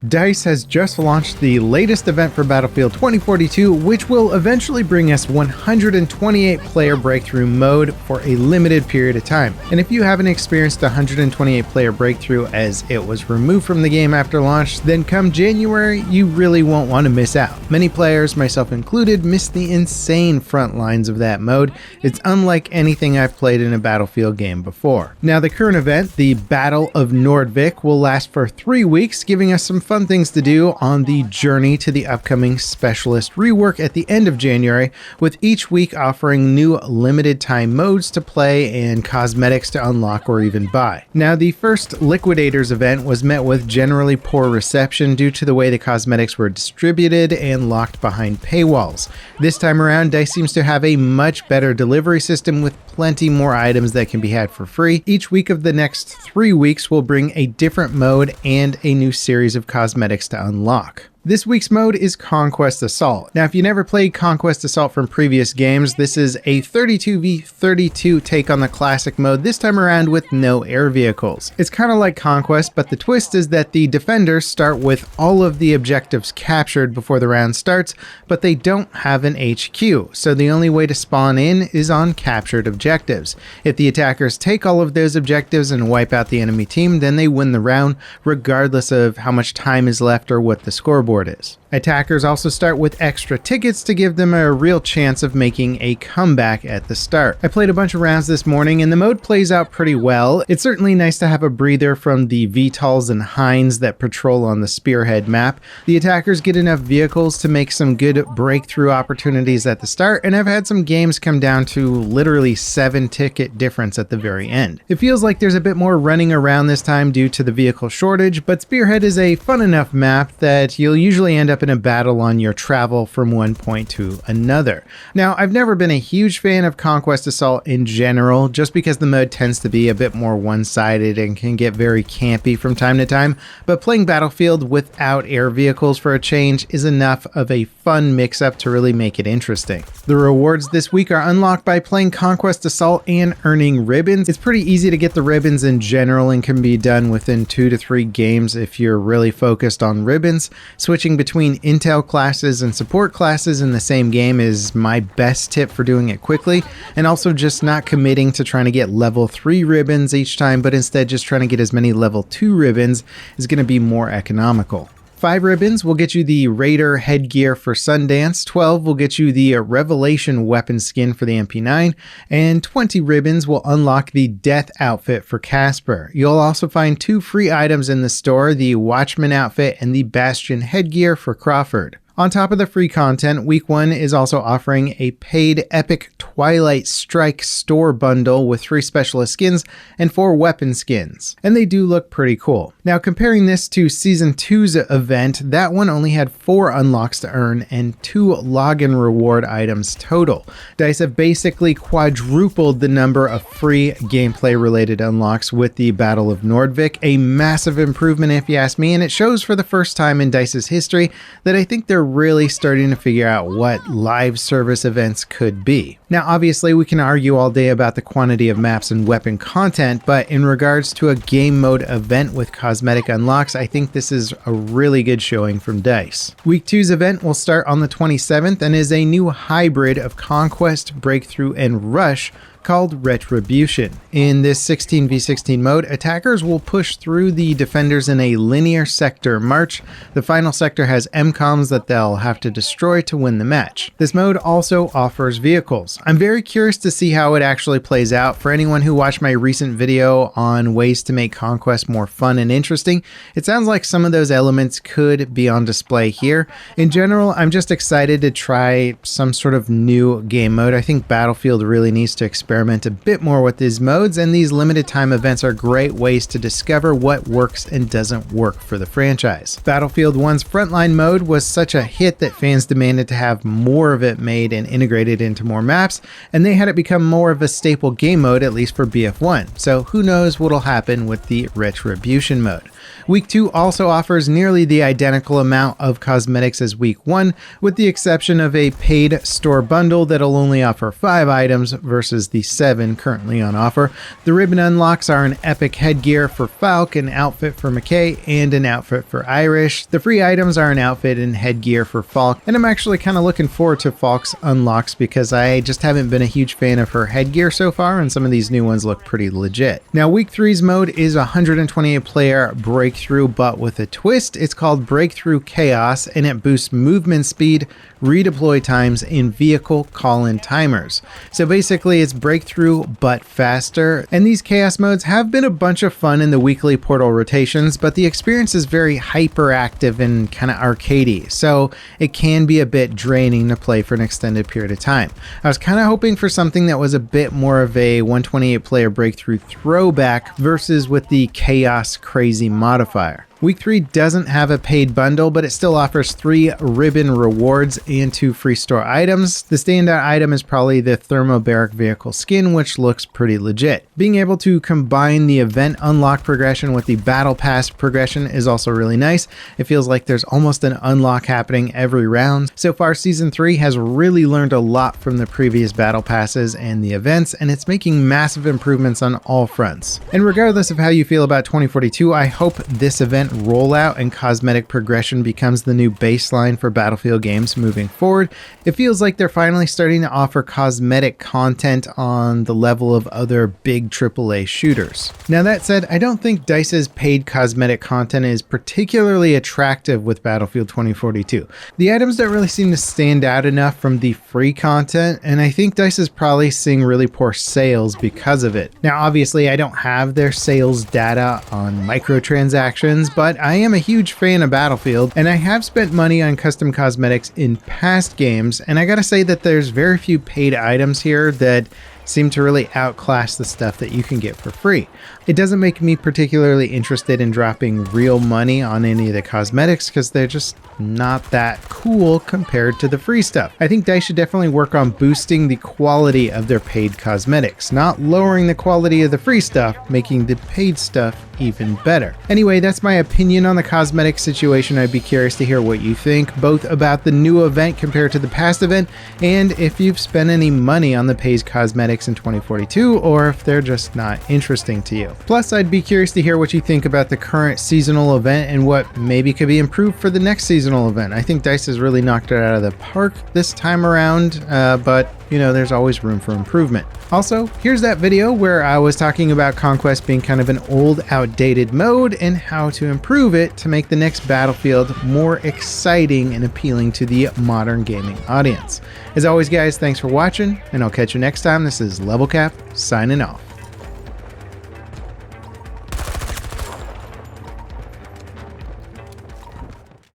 DICE has just launched the latest event for Battlefield 2042, which will eventually bring us 128 player breakthrough mode for a limited period of time. And if you haven't experienced 128 player breakthrough as it was removed from the game after launch, then come January, you really won't want to miss out. Many players, myself included, missed the insane front lines of that mode. It's unlike anything I've played in a Battlefield game before. Now, the current event, the Battle of Nordvik, will last for 3 weeks, giving us some fun things to do on the journey to the upcoming Specialist rework at the end of January, with each week offering new limited time modes to play and cosmetics to unlock or even buy. Now, the first Liquidators event was met with generally poor reception due to the way the cosmetics were distributed and locked behind paywalls. This time around, DICE seems to have a much better delivery system with plenty more items that can be had for free. Each week of the next 3 weeks will bring a different mode and a new series of cosmetics to unlock. This week's mode is Conquest Assault. Now, if you never played Conquest Assault from previous games, this is a 32v32 take on the classic mode, this time around with no air vehicles. It's kind of like Conquest, but the twist is that the defenders start with all of the objectives captured before the round starts, but they don't have an HQ, so the only way to spawn in is on captured objectives. If the attackers take all of those objectives and wipe out the enemy team, then they win the round, regardless of how much time is left or what the scoreboard is. Attackers also start with extra tickets to give them a real chance of making a comeback at the start. I played a bunch of rounds this morning and the mode plays out pretty well. It's certainly nice to have a breather from the VTOLs and Hinds that patrol on the Spearhead map. The attackers get enough vehicles to make some good breakthrough opportunities at the start, and I've had some games come down to literally 7 ticket difference at the very end. It feels like there's a bit more running around this time due to the vehicle shortage, but Spearhead is a fun enough map that you'll usually end up in a battle on your travel from one point to another. Now, I've never been a huge fan of Conquest Assault in general, just because the mode tends to be a bit more one-sided and can get very campy from time to time, but playing Battlefield without air vehicles for a change is enough of a fun mix-up to really make it interesting. The rewards this week are unlocked by playing Conquest Assault and earning ribbons. It's pretty easy to get the ribbons in general and can be done within 2 to 3 games if you're really focused on ribbons. Switching between intel classes and support classes in the same game is my best tip for doing it quickly, and also just not committing to trying to get level 3 ribbons each time, but instead just trying to get as many level 2 ribbons is going to be more economical. 5 ribbons will get you the Raider headgear for Sundance, 12 will get you the Revelation weapon skin for the MP9, and 20 ribbons will unlock the Death outfit for Casper. You'll also find 2 free items in the store, the Watchman outfit and the Bastion headgear for Crawford. On top of the free content, Week 1 is also offering a paid Epic Twilight Strike store bundle with 3 specialist skins and 4 weapon skins, and they do look pretty cool. Now, comparing this to Season 2's event, that one only had 4 unlocks to earn and 2 login reward items total. DICE have basically quadrupled the number of free gameplay related unlocks with the Battle of Nordvik, a massive improvement if you ask me, and it shows for the first time in DICE's history that I think they're really starting to figure out what live service events could be. Now, obviously, we can argue all day about the quantity of maps and weapon content, but in regards to a game mode event with cosmetic unlocks, I think this is a really good showing from DICE. Week 2's event will start on the 27th and is a new hybrid of Conquest, Breakthrough, and Rush called Retribution. In this 16v16 mode, attackers will push through the defenders in a linear sector march. The final sector has MCOMs that they'll have to destroy to win the match. This mode also offers vehicles. I'm very curious to see how it actually plays out. For anyone who watched my recent video on ways to make Conquest more fun and interesting, it sounds like some of those elements could be on display here. In general, I'm just excited to try some sort of new game mode. I think Battlefield really needs to experiment a bit more with these modes, and these limited time events are great ways to discover what works and doesn't work for the franchise. Battlefield 1's Frontline mode was such a hit that fans demanded to have more of it made and integrated into more maps, and they had it become more of a staple game mode, at least for BF1. So who knows what'll happen with the Retribution mode. Week 2 also offers nearly the identical amount of cosmetics as Week 1, with the exception of a paid store bundle that'll only offer 5 items versus the the 7 currently on offer. The ribbon unlocks are an epic headgear for Falk, an outfit for McKay, and an outfit for Irish. The free items are an outfit and headgear for Falk, and I'm actually kind of looking forward to Falk's unlocks because I just haven't been a huge fan of her headgear so far, and some of these new ones look pretty legit. Now, Week 3's mode is a 128 player breakthrough, but with a twist. It's called Breakthrough Chaos, and it boosts movement speed, redeploy times, and vehicle call-in timers. So basically it's breakthrough but faster, and these chaos modes have been a bunch of fun in the weekly portal rotations, but the experience is very hyperactive and kind of arcadey, so it can be a bit draining to play for an extended period of time. I was kind of hoping for something that was a bit more of a 128 player breakthrough throwback versus with the chaos crazy modifier. Week 3 doesn't have a paid bundle, but it still offers 3 ribbon rewards and 2 free store items. The standout item is probably the thermobaric vehicle skin, which looks pretty legit. Being able to combine the event unlock progression with the battle pass progression is also really nice. It feels like there's almost an unlock happening every round. So far, Season 3 has really learned a lot from the previous battle passes and the events, and it's making massive improvements on all fronts. And regardless of how you feel about 2042, I hope this event rollout and cosmetic progression becomes the new baseline for Battlefield games moving forward. It feels like they're finally starting to offer cosmetic content on the level of other big AAA shooters. Now that said, I don't think DICE's paid cosmetic content is particularly attractive with Battlefield 2042. The items don't really seem to stand out enough from the free content, and I think DICE is probably seeing really poor sales because of it. Now obviously I don't have their sales data on microtransactions, but I am a huge fan of Battlefield, and I have spent money on custom cosmetics in past games, and I gotta say that there's very few paid items here that seem to really outclass the stuff that you can get for free. It doesn't make me particularly interested in dropping real money on any of the cosmetics because they're just not that cool compared to the free stuff. I think DICE should definitely work on boosting the quality of their paid cosmetics, not lowering the quality of the free stuff, making the paid stuff even better. Anyway, that's my opinion on the cosmetic situation. I'd be curious to hear what you think, both about the new event compared to the past event, and if you've spent any money on the paid cosmetics in 2042, or if they're just not interesting to you. Plus, I'd be curious to hear what you think about the current seasonal event and what maybe could be improved for the next seasonal event. I think DICE has really knocked it out of the park this time around, but you know, there's always room for improvement. Also, here's that video where I was talking about Conquest being kind of an old, outdated mode and how to improve it to make the next Battlefield more exciting and appealing to the modern gaming audience. As always, guys, thanks for watching, and I'll catch you next time. This is Level Cap, signing off.